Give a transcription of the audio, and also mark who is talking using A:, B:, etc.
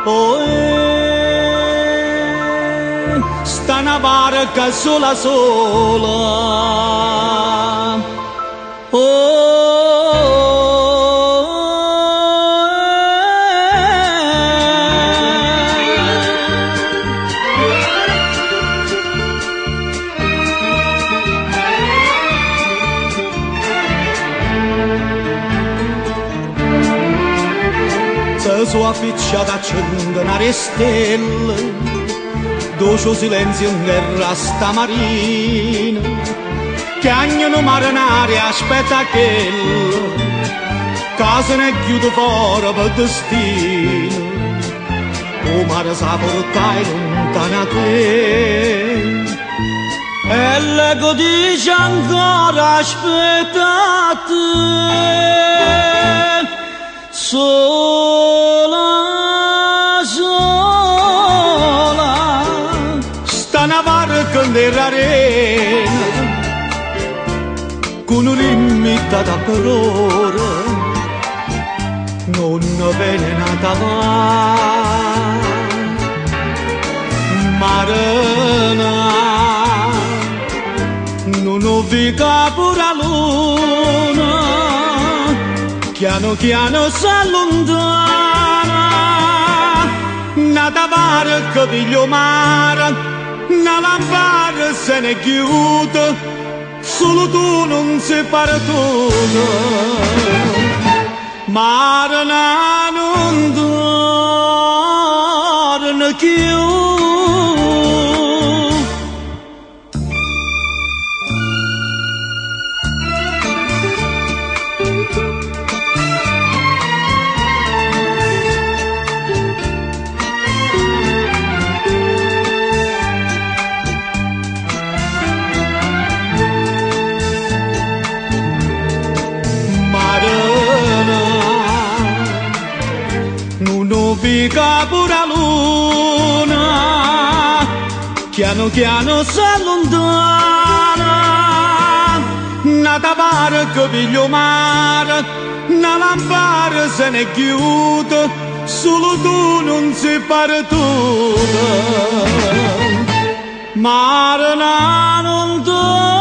A: Oh, sta una barca sola sola. Se sono afficciata a centinaia stelle, doce silenzio in terra stamattina, chiagnano marinari aspetta che casa ne chiude fuori per destino, o mare sa portare lontana a te. E l'ego dice ancora aspetta te, sola, sola, sta una barca nell'arena, con un'immitata parole, non avvelenata mai, marina, non ho visto pure la luna, piano piano s'allontana, nata barca piglio mare, una lampada se ne chiude, solo tu non sei partita, marina non torna più. Pica pure la luna, piano piano s'allontana, nata barca piglio mare, una lampada se ne chiude, solo tu non sei partita, marina non torna.